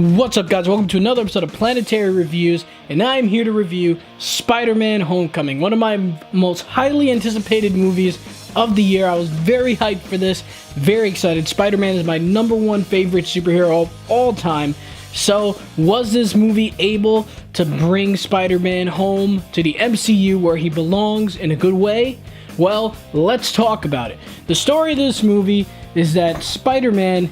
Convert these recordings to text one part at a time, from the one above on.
What's up, guys? Welcome to another episode of Planetary Reviews, and I'm here to review Spider-Man Homecoming, one of my most highly anticipated movies of the year. I was very hyped for this, very excited. Spider-Man is my #1 favorite superhero of all time. So, was this movie able to bring Spider-Man home to the MCU where he belongs in a good way? Well, let's talk about it. The story of this movie is that Spider-Man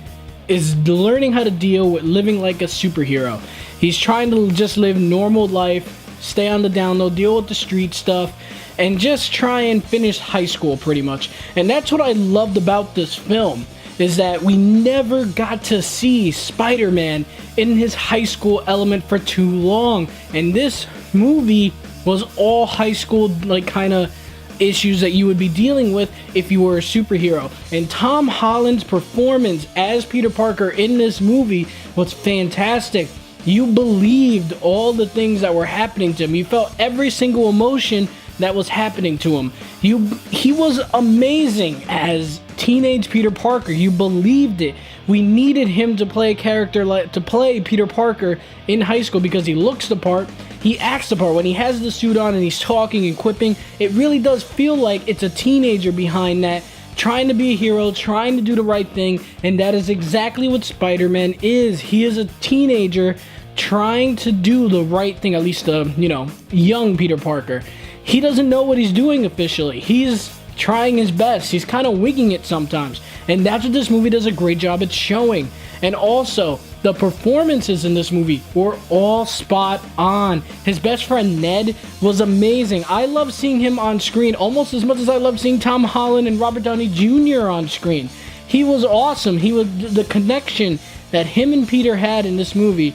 is learning how to deal with living like a superhero. He's trying to just live normal life, stay on the down low, deal with the street stuff, and just try and finish high school pretty much. And that's what I loved about this film, is that we never got to see Spider-Man in his high school element for too long. And this movie was all high school, like, kind of issues that you would be dealing with if you were a superhero. And Tom Holland's performance as Peter Parker in this movie was fantastic. You believed all the things that were happening to him. You felt every single emotion that was happening to him. He was amazing as teenage Peter Parker. You believed it. We needed him to play a character to play Peter Parker in high school because he looks the part. He acts the part. When he has the suit on and he's talking and quipping, it really does feel like it's a teenager behind that, trying to be a hero, trying to do the right thing, and that is exactly what Spider-Man is. He is a teenager trying to do the right thing, at least young Peter Parker. He doesn't know what he's doing officially. He's trying his best. He's kind of winging it sometimes, and that's what this movie does a great job at showing. And also, the performances in this movie were all spot on. His best friend Ned was amazing. I love seeing him on screen almost as much as I love seeing Tom Holland and Robert Downey Jr. on screen. He was awesome. The connection that him and Peter had in this movie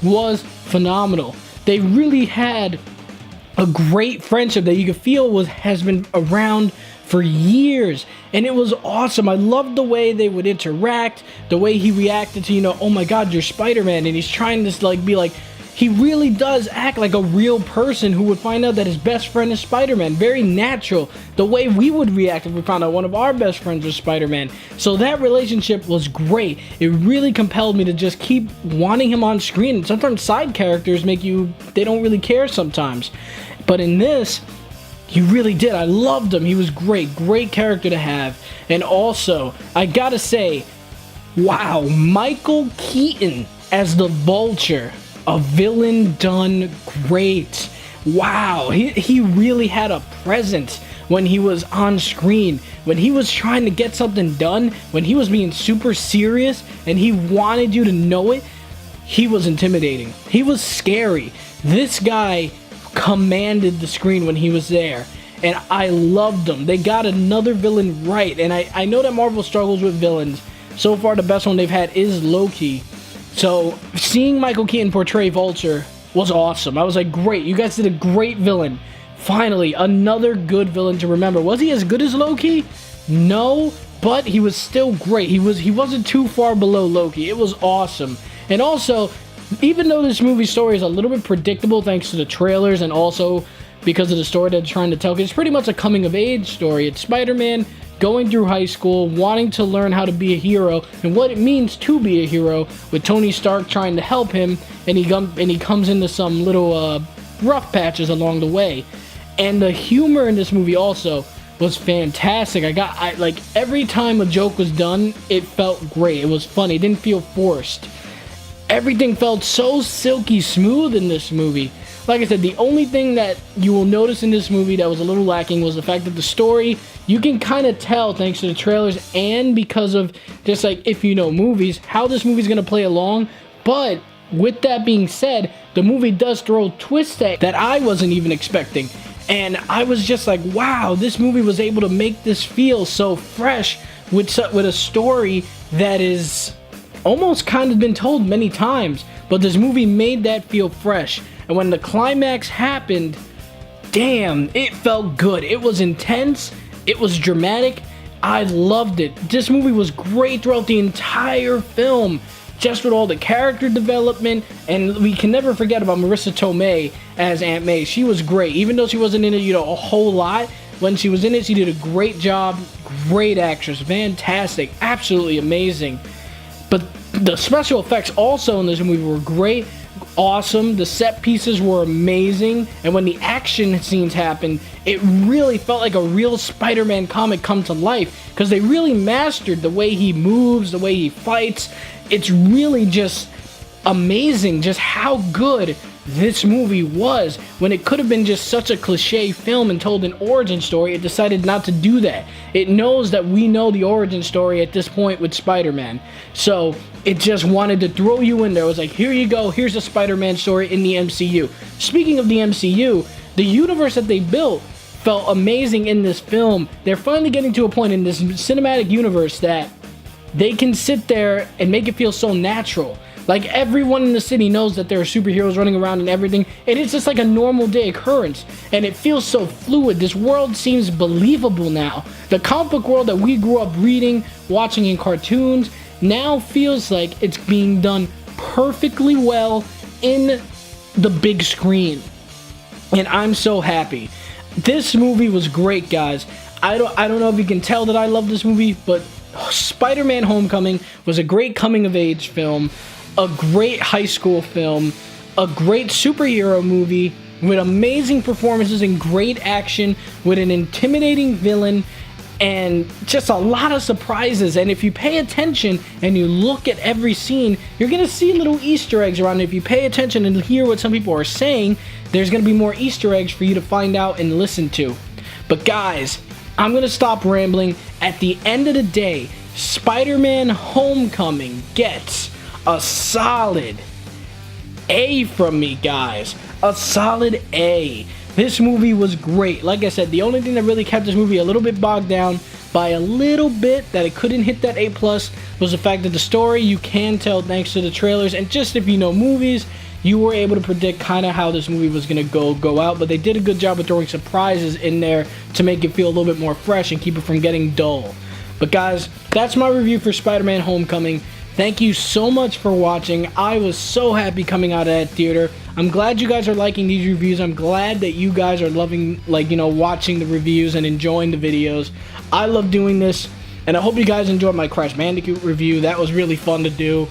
was phenomenal. They really had a great friendship that you could feel has been around for years, and it was awesome. I loved the way they would interact, the way he reacted to, oh my god, you're Spider-Man, and he's trying to be like, he really does act like a real person who would find out that his best friend is Spider-Man. Very natural, the way we would react if we found out one of our best friends was Spider-Man. So that relationship was great. It really compelled me to just keep wanting him on screen, and sometimes side characters they don't really care sometimes. But in this, he really did. I loved him. He was great character to have. And also, I gotta say, wow, Michael Keaton as the Vulture, a villain done great. Wow, he really had a presence when he was on screen. When he was trying to get something done, when he was being super serious and he wanted you to know it, he was intimidating. He was scary. This guy commanded the screen when he was there, and I loved him. They got another villain right, and I know that Marvel struggles with villains. So far, the best one they've had is Loki. So seeing Michael Keaton portray Vulture was awesome. I was like, great, you guys did a great villain. Finally, another good villain to remember. Was he as good as Loki? No, but he was still great. He wasn't too far below Loki. It was awesome. And also, even though this movie's story is a little bit predictable thanks to the trailers and also because of the story they're trying to tell, it's pretty much a coming-of-age story. It's Spider-Man going through high school, wanting to learn how to be a hero and what it means to be a hero, with Tony Stark trying to help him, and he comes into some little rough patches along the way. And the humor in this movie also was fantastic. Like, every time a joke was done, it felt great. It was funny. It didn't feel forced. Everything felt so silky smooth in this movie. Like I said, the only thing that you will notice in this movie that was a little lacking was the fact that the story, you can kind of tell thanks to the trailers and because of just like, if you know movies, how this movie's going to play along. But with that being said, the movie does throw twists that I wasn't even expecting. And I was just like, wow, this movie was able to make this feel so fresh with a story that is almost kind of been told many times, but this movie made that feel fresh. And when the climax happened, damn, it felt good. It was intense. It was dramatic. I loved it. This movie was great throughout the entire film, just with all the character development. And we can never forget about Marissa Tomei as Aunt May. She was great. Even though she wasn't in it, a whole lot, when she was in it, she did a great job. Great actress. Fantastic. Absolutely amazing. But The special effects also in this movie were great, awesome. The set pieces were amazing, and when the action scenes happened, it really felt like a real Spider-Man comic come to life, because they really mastered the way he moves, the way he fights. It's really just amazing just how good this movie was. When it could have been just such a cliche film and told an origin story, it decided not to do that. It knows that we know the origin story at this point with Spider-Man, so it just wanted to throw you in there. It was like, here you go, here's a Spider-Man story in the MCU. Speaking of the MCU, the universe that they built felt amazing in this film. They're finally getting to a point in this cinematic universe that they can sit there and make it feel so natural. Like, everyone in the city knows that there are superheroes running around and everything, and it's just like a normal day occurrence, and it feels so fluid. This world seems believable now. The comic book world that we grew up reading, watching in cartoons, now feels like it's being done perfectly well in the big screen, and I'm so happy. This movie was great, guys. I don't know if you can tell that I love this movie, but Spider-Man Homecoming was a great coming-of-age film, a great high school film, a great superhero movie with amazing performances and great action, with an intimidating villain, and just a lot of surprises. And if you pay attention and you look at every scene, you're gonna see little Easter eggs around it. If you pay attention and hear what some people are saying, there's gonna be more Easter eggs for you to find out and listen to. But guys, I'm gonna stop rambling. At the end of the day, Spider-Man Homecoming gets a solid A from me, guys. A solid A. This movie was great. Like I said, the only thing that really kept this movie a little bit bogged down by a little bit, that it couldn't hit that A+, was the fact that the story, you can tell thanks to the trailers, and just if you know movies, you were able to predict kind of how this movie was going to go out. But they did a good job of throwing surprises in there to make it feel a little bit more fresh and keep it from getting dull. But guys, that's my review for Spider-Man Homecoming. Thank you so much for watching. I was so happy coming out of that theater. I'm glad you guys are liking these reviews. I'm glad that you guys are loving, watching the reviews and enjoying the videos. I love doing this, and I hope you guys enjoyed my Crash Bandicoot review. That was really fun to do.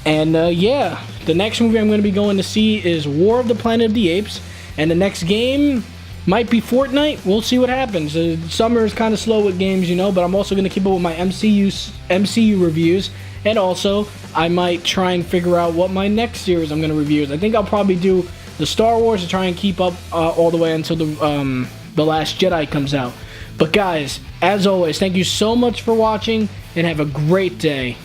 And yeah, the next movie I'm going to be going to see is War of the Planet of the Apes, and the next game might be Fortnite. We'll see what happens. Summer is kind of slow with games, but I'm also going to keep up with my MCU reviews. And also, I might try and figure out what my next series I'm going to review is. I think I'll probably do the Star Wars to try and keep up all the way until the Last Jedi comes out. But guys, as always, thank you so much for watching, and have a great day.